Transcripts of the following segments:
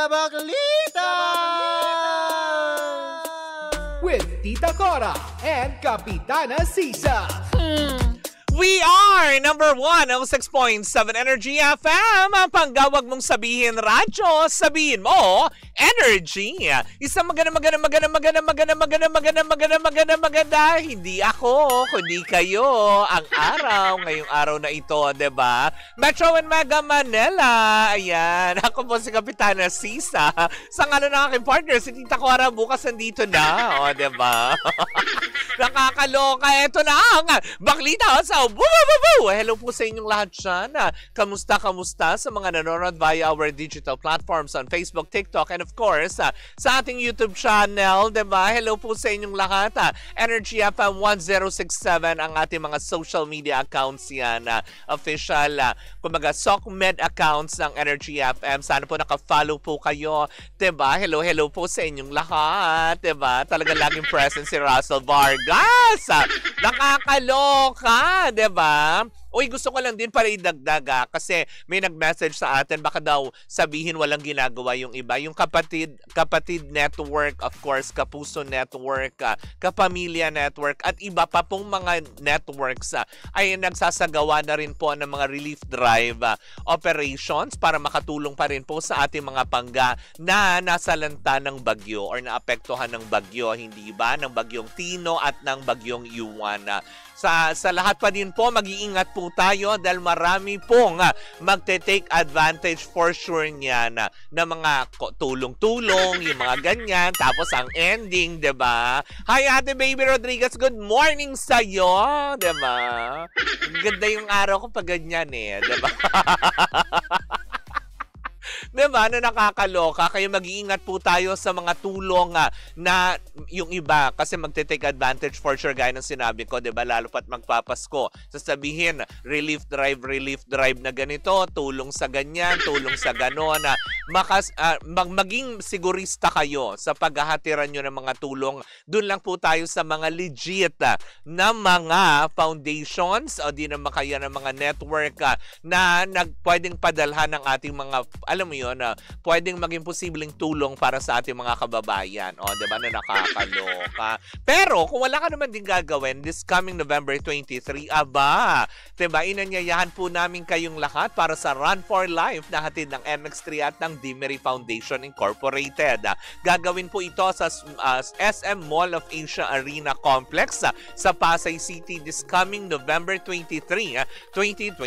Balita! With Tita Cora and Kapitana Sisa. We are number 106.7 Energy FM. Ang panggawag mong sabihin radyo, sabihin mo energy. Isang maganda. Hindi ako, kundi kayo. Ang araw, ngayong araw na ito, diba? Metro and Mega Manila. Ayan, ako po si Kapitana Sisa. Sa ngalo ng aking partner, si Tita Cora, bukas nandito na. O, diba? Nakakaloka. Ito na ang Baklita sa Boo! Hello po sa inyong lahat dyan. Kamusta sa mga nanonood via our digital platforms on Facebook, TikTok, and of course, sa ating YouTube channel, diba? Hello po sa inyong lahat. Energy FM 1067 ang ating mga social media accounts yan. Official, kumbaga, SOCMED accounts ng Energy FM. Sana po naka-follow po kayo. Diba? Hello po sa inyong lahat. Diba? Talaga laging present si Russell Vargas. Nakakaloka. Diba? Uy, gusto ko lang din para idagdag kasi may nag-message sa atin, baka daw sabihin walang ginagawa yung iba. Yung kapatid network, of course, Kapuso network, Kapamilya network, at iba pa pong mga networks ay nagsasagawa na rin po ng mga relief drive operations para makatulong pa rin po sa ating mga pangga na nasalanta ng bagyo or naapektuhan ng bagyo, hindi ba? Ng bagyong Tino at ng bagyong Yuan. Sa lahat pa din po, mag-iingat po tayo dahil marami pong magte-take advantage for sure niyan na mga tulong-tulong, yung mga ganyan. Tapos ang ending, diba? Hi, Ate Baby Rodriguez, good morning sa'yo, diba? Ganda yung araw ko pag ganyan diba? Diba? Na nakakaloka. Kaya mag-iingat po tayo sa mga tulong na yung iba kasi magte-take advantage for sure gaya ng sinabi ko, diba? Lalo pat magpapasko. Sasabihin, relief drive na ganito, tulong sa ganyan, tulong sa ganon. Maging sigurista kayo sa paghahatiran nyo ng mga tulong. Doon lang po tayo sa mga legit na mga foundations o di naman kaya ng mga network na pwedeng padalhan ng ating mga, alam mo yun, pwedeng maging posibleng tulong para sa ating mga kababayan. O, diba, na nakakaloka. Pero, kung wala ka naman din gagawin, this coming November 23, diba, inanyayahan po namin kayong lahat para sa Run for Life na hatid ng MX3 at ng Dimery Foundation Incorporated. Gagawin po ito sa SM Mall of Asia Arena Complex sa Pasay City this coming November 23, 2025.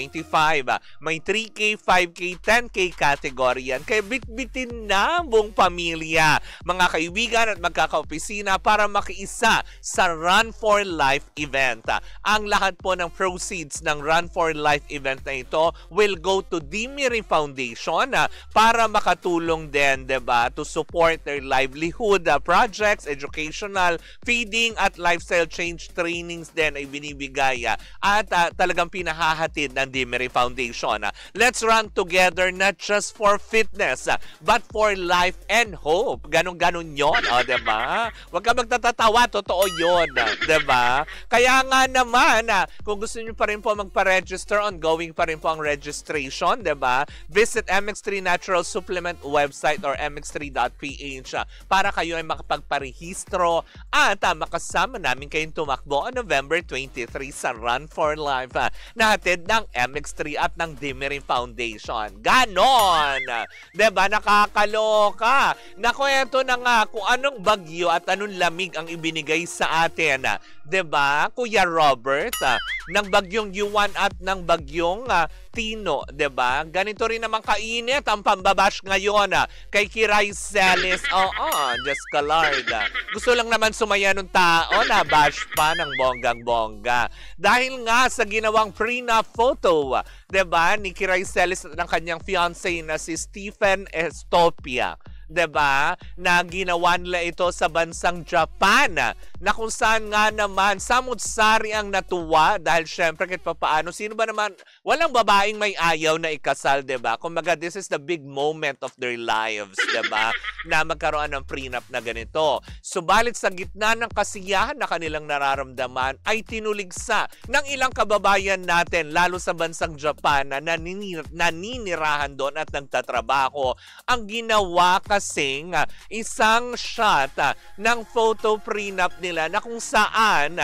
May 3K, 5K, 10K category yan. Kaya bitbitin na ang buong pamilya, mga kaibigan at magkakaopisina para makiisa sa Run for Life event. Ang lahat po ng proceeds ng Run for Life event na ito will go to Dimery Foundation para makatulong din, diba, to support their livelihood projects, educational, feeding at lifestyle change trainings din ay binibigay at talagang pinahahatid ng Dimery Foundation. Let's run together, not just for fitness, but for life and hope. Ganon yun, diba? Huwag ka magtatatawa, totoo yun, diba? Kaya nga naman, kung gusto nyo pa rin po magpa-register, ongoing pa rin po ang registration, diba? Visit MX3 Natural Supplement website or mx3.ph para kayo ay makapagparehistro at makasama namin kayong tumakbo on November 23 sa Run for Life na hatid ng MX3 at ng Dimery Foundation. Ganon! Diba? Nakakaloka. Naku, eto na nga kung anong bagyo at anong lamig ang ibinigay sa atin. Diba? Kuya Robert, ng bagyong Yuan at ng bagyong Tino. Diba? Ganito rin naman kainit ang pambabash ngayon kay Kiray Celis. Just Calard. Gusto lang naman sumaya ng tao na bash pa ng bonggang-bongga. Dahil nga sa ginawang prenup photo, diba, ni Kiray Celis at ng kanyang fiancé na si Stephen Estopia. 'Diba? Na ginawa nila ito sa bansang Japan na kung saan nga naman samut-sari ang natuwa dahil syempre kahit papaano, sino ba naman, walang babaeng may ayaw na ikasal, 'diba? Kumbaga, this is the big moment of their lives, 'diba? Na magkaroon ng prenup na ganito. Subalit sa gitna ng kasiyahan na kanilang nararamdaman ay tinuligsa ng ilang kababayan natin, lalo sa bansang Japan na naninirahan doon at nagtatrabaho. Ang ginawa kasing isang shot ng photo prenup nila na kung saan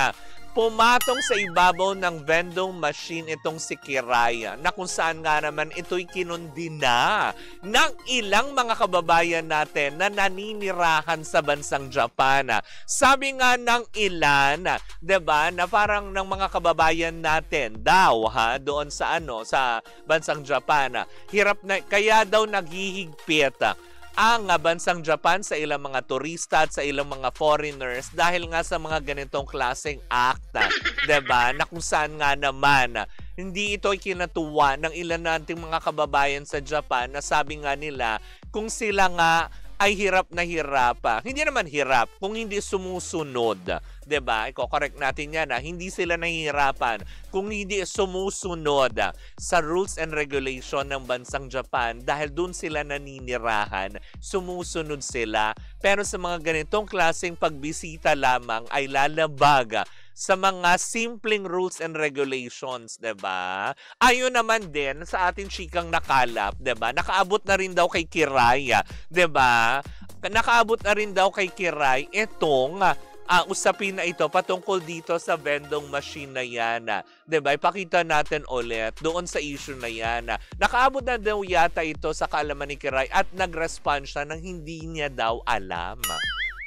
pumatong sa ibabaw ng vending machine itong si Kiray, na kung saan nga naman ito'y kinundina ng ilang mga kababayan natin na naninirahan sa bansang Japan. Sabi nga ng ilan, 'di ba, na parang ng mga kababayan natin daw doon sa sa bansang Japan, hirap na kaya daw naghihigpit ang bansang Japan sa ilang mga turista at sa ilang mga foreigners dahil nga sa mga ganitong klaseng akta, 'di ba? Na kung saan nga naman hindi ito kinatuwa ng ilan nating mga kababayan sa Japan na sabi nga nila kung sila nga ay hirap na hirap. Hindi naman hirap kung hindi sumusunod. 'Di ba? Iko-correct natin 'yan. Hindi sila nahihirapan kung hindi sumusunod sa rules and regulation ng bansang Japan dahil doon sila naninirahan. Sumusunod sila. Pero sa mga ganitong klaseng pagbisita lamang ay lalabag sa mga simpleng rules and regulations, 'di ba? Ayon naman din sa ating chikang nakalap, 'di ba? Nakaabot na rin daw kay Kiray, 'di ba? Nakaabot na rin daw kay Kiray itong usapin na ito patungkol dito sa vending machine na yan. 'Di ba? Ipakita natin ulit doon sa issue na yan. Nakaabot na daw yata ito sa kaalaman ni Kiray at nag-respond siya nang hindi niya daw alam.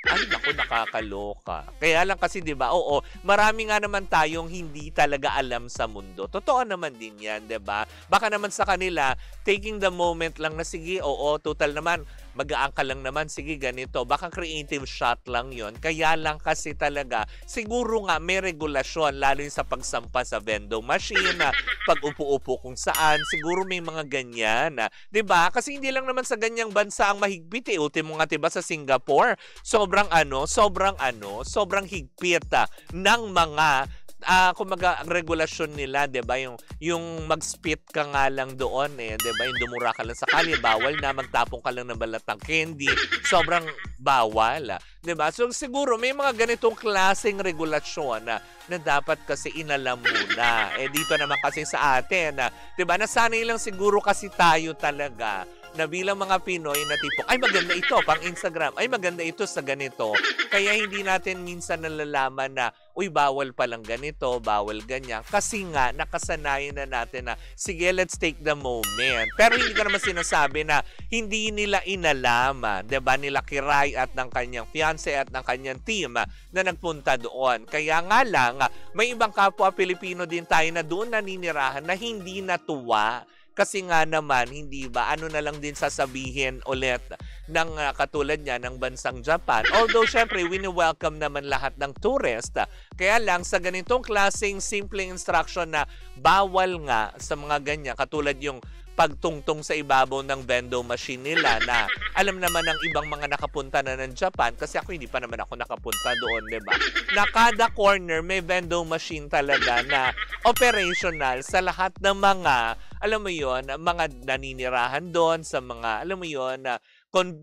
Ay, naku, nakakaloka. Kaya lang kasi, 'di ba? Oo, marami nga naman tayong hindi talaga alam sa mundo. Totoo naman din 'yan, 'di ba? Baka naman sa kanila, taking the moment lang na sige, oo, total naman, mag-aangka lang naman, sige ganito. Baka creative shot lang 'yon. Kaya lang kasi talaga, siguro nga may regulasyon lalo yung sa pagsampa sa vending machine, pag upo-upo kung saan, siguro may mga ganyan, 'di ba? Kasi hindi lang naman sa ganyang bansa ang mahigpit eh. Ultimo nga 'di ba sa Singapore, sobrang higpit ng mga kumaga regulasyon nila, 'di ba? Yung mag-spit ka nga lang doon 'di ba? Yung dumura ka lang sa kalye, bawal na, magtapon ka lang ng balat ng candy. Sobrang bawal, 'di ba? So siguro may mga ganitong klaseng regulasyon na dapat kasi inalam muna. Dito naman kasi sa atin, 'di ba? Nasanay lang siguro kasi tayo talaga na bilang mga Pinoy na tipong, ay maganda ito pang Instagram, ay maganda ito sa ganito. Kaya hindi natin minsan nalalaman na, uy, bawal palang ganito, bawal ganyan. Kasi nga, nakasanayan na natin na, sige, let's take the moment. Pero hindi ko naman sinasabi na hindi nila inalaman, diba, nila Kiray at ng kanyang fiancé at ng kanyang team na nagpunta doon. Kaya nga lang, may ibang kapwa Pilipino din tayo na doon naninirahan na hindi natuwa. Kasi nga naman, hindi ba, ano na lang din sasabihin ulit ng katulad niya ng bansang Japan. Although, syempre, wini-welcome naman lahat ng tourist. Kaya lang, sa ganitong klaseng simpleng instruction na bawal nga sa mga ganyan, katulad yung pagtungtong sa ibabaw ng vending machine nila na alam naman ng ibang mga nakapunta na ng Japan, kasi ako hindi pa naman ako nakapunta doon, diba? Na kada corner may vending machine talaga na operational sa lahat ng mga, alam mo yon, mga naninirahan doon, sa mga, alam mo yon,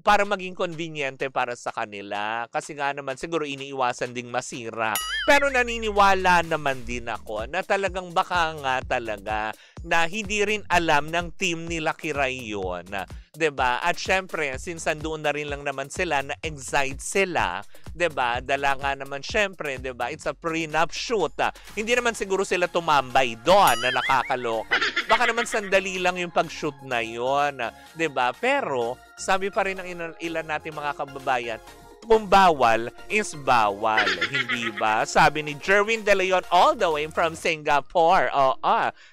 para maging conveniente para sa kanila. Kasi nga naman siguro iniiwasan ding masira. Pero naniniwala naman din ako na talagang baka nga talaga na hindi rin alam ng team nila Kiray yun. 'Di ba? At syempre, since andoon na rin lang naman sila, na excite sila, 'di ba? Dala nga naman syempre, 'di ba? It's a prenup shoot. Hindi naman siguro sila tumambay doon na nakakaloka. Baka naman sandali lang yung pag-shoot na 'yon, 'di ba? Pero sabi pa rin ng ilan nating mga kababayan, kung bawal is bawal, hindi ba? Sabi ni Jerwin De Leon all the way from Singapore.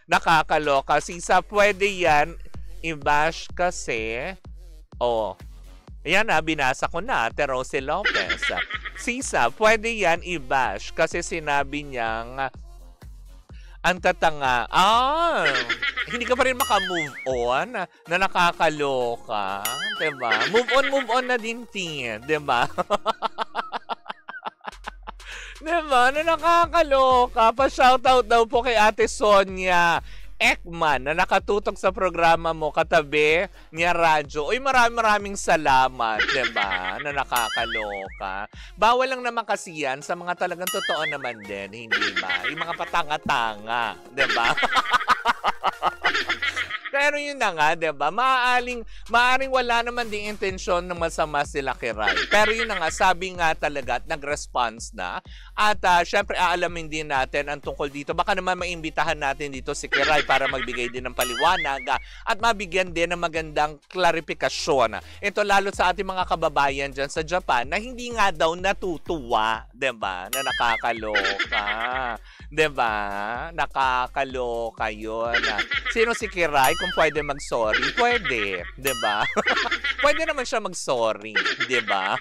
Nakakaloka. Sisa, pwede yan i-bash kasi. Ayan binasa ko na, Ate Rosie Lopez. Sisa, pwede yan i-bash kasi sinabi niyang Ang tatanga. Hindi ka pa rin maka-move on na nakakaloka. Diba? Move on na din, Tin. Diba? Diba? Na nakakaloka. Pa-shoutout daw po kay Ate Sonia Ekman na nakatutok sa programa mo katabi niya radyo. Uy, maraming salamat, diba? Na nakakaloka. Bawal lang naman kasi yan sa mga talagang totoo naman din, hindi ba? Yung mga patanga-tanga, diba? Pero yun na nga, diba? Maaring wala naman din intensyon na masama sila kay Rai. Pero yun na nga, sabi nga talaga at nag-response na. At syempre, aalamin din natin ang tungkol dito. Baka naman maimbitahan natin dito si Kiray para magbigay din ng paliwanag at mabigyan din ng magandang klarifikasyon. Ito lalo sa ating mga kababayan dyan sa Japan na hindi nga daw natutuwa, diba? Na nakakaloka. Diba? Nakakaloka yun. Sino si Kiray? Kung pwede mag-sorry, pwede. Diba? Pwede naman siya mag-sorry. Diba?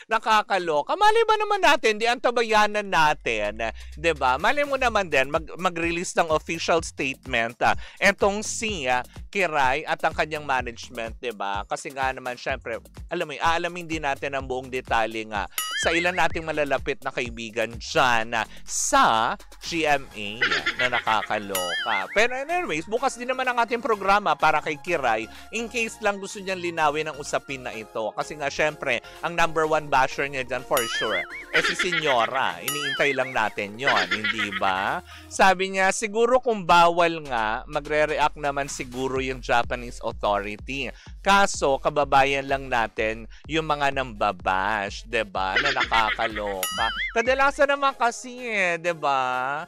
Nakakaloka. Mali ba naman natin, di antabayanan natin, 'di ba? Mali mo naman din mag-release ng official statement etong si Kiray at ang kanyang management, 'di ba? Kasi nga naman syempre, alam mo, aalamin din natin ang buong detalye nga sa ilan nating malalapit na kaibigan diyan sa GMA na nakakaloka. Pero anyways, bukas din naman ang ating programa para kay Kiray in case lang gusto niyang linawin ang usapin na ito. Kasi nga syempre, ang number one basher niya dyan for sure si Senyora. Iniintay lang natin yon, hindi ba? Sabi niya, siguro kung bawal nga, magre-react naman siguro yung Japanese authority. Kaso, kababayan lang natin yung mga nambabash, 'di ba? Na nakakaloka. Kadalasan naman kasi, 'di ba?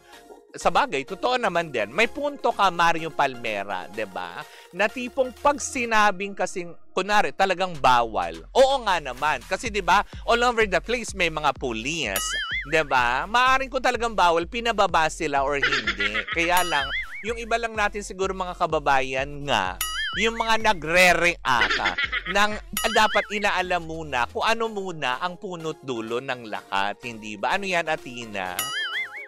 Sa bagay, totoo naman din. May punto ka, Mario Palmera, 'di ba? Na tipong pag sinabing kasing kunwari talagang bawal. Oo nga naman, kasi 'di ba, all over the place may mga police, 'di ba? Maaring kung talagang bawal, pinababa sila or hindi. Kaya lang, yung iba lang natin siguro mga kababayan nga, yung mga nagre-react ng dapat inaalam muna kung ano muna ang punot dulo ng lahat, hindi ba? Ano yan, Athena?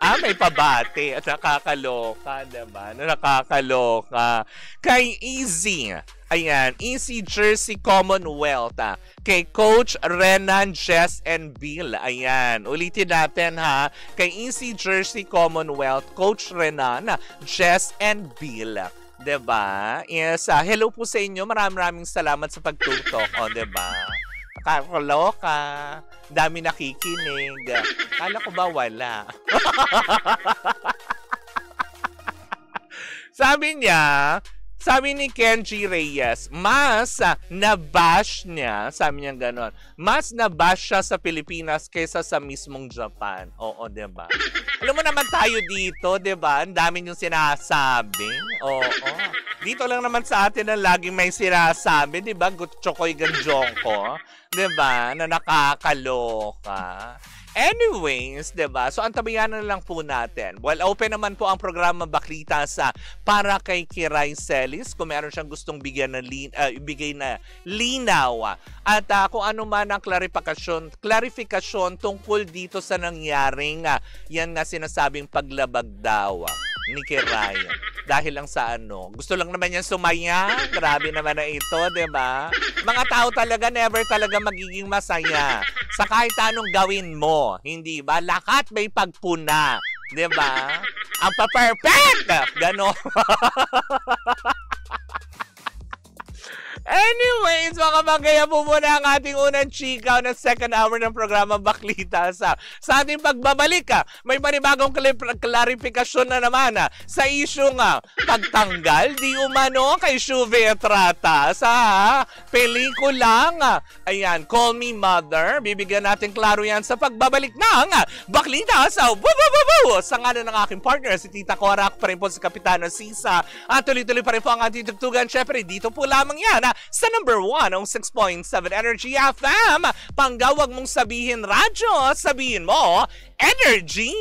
May pabate at nakakaloka, diba? Nakakaloka. Kay Easy, ayan, Easy Jersey Commonwealth, kay Coach Renan, Jess, and Bill. Ayan, ulitin natin ha. Kay Easy Jersey Commonwealth, Coach Renan, Jess, and Bill. Diba? Yes, hello po sa inyo. Maraming salamat sa pagtutok. O, diba? Nakakaloka. Dami nakikinig. Kala ko ba wala? Sabi ni Kenji Reyes, mas nabash niya, sabi niya gano'n, mas nabash siya sa Pilipinas kaysa sa mismong Japan. Oo, diba? Alam mo naman tayo dito, diba? Ang dami yung sinasabi. Oo. Dito lang naman sa atin ang laging may sinasabi, diba? Gutchokoy ganjongko. Diba? Na nakakaloka. Anyways, diba? So, antabayanan lang po natin. Well, open naman po ang programa Baklita sa para kay Kiray Celis kung meron siyang gustong bigyan na ibigay na linaw. At kung ano man ang klarifikasyon tungkol dito sa nangyaring yan nga sinasabing paglabag daw ni Kiray. Dahil lang sa ano, gusto lang naman yan sumaya. Grabe naman na ito, diba? Mga tao talaga never talaga magiging masaya sa kahit anong gawin mo, hindi ba? Lahat may pagpuna, diba? Ang pa-perfect! Gano'n. Anyways, mga bagaya po muna ang ating unang chikaw ng second hour ng programa Baklita sa ating pagbabalik. May panibagong klarifikasyon na naman sa issue nga pagtanggal di umano kay Shuve Etrata sa pelikulang ayan, Call Me Mother. Bibigyan natin klaro yan sa pagbabalik ng Baklita sa sa ngalan ng aking partner si Tita Cora. Ako pa rin po si Kapitana Sisa at tuloy-tuloy pa rin po ang ating tugtugan. Syempre dito po lamang yan sa number 1 ng 6.7 Energy FM. Panggawag mong sabihin radyo, sabihin mo energy.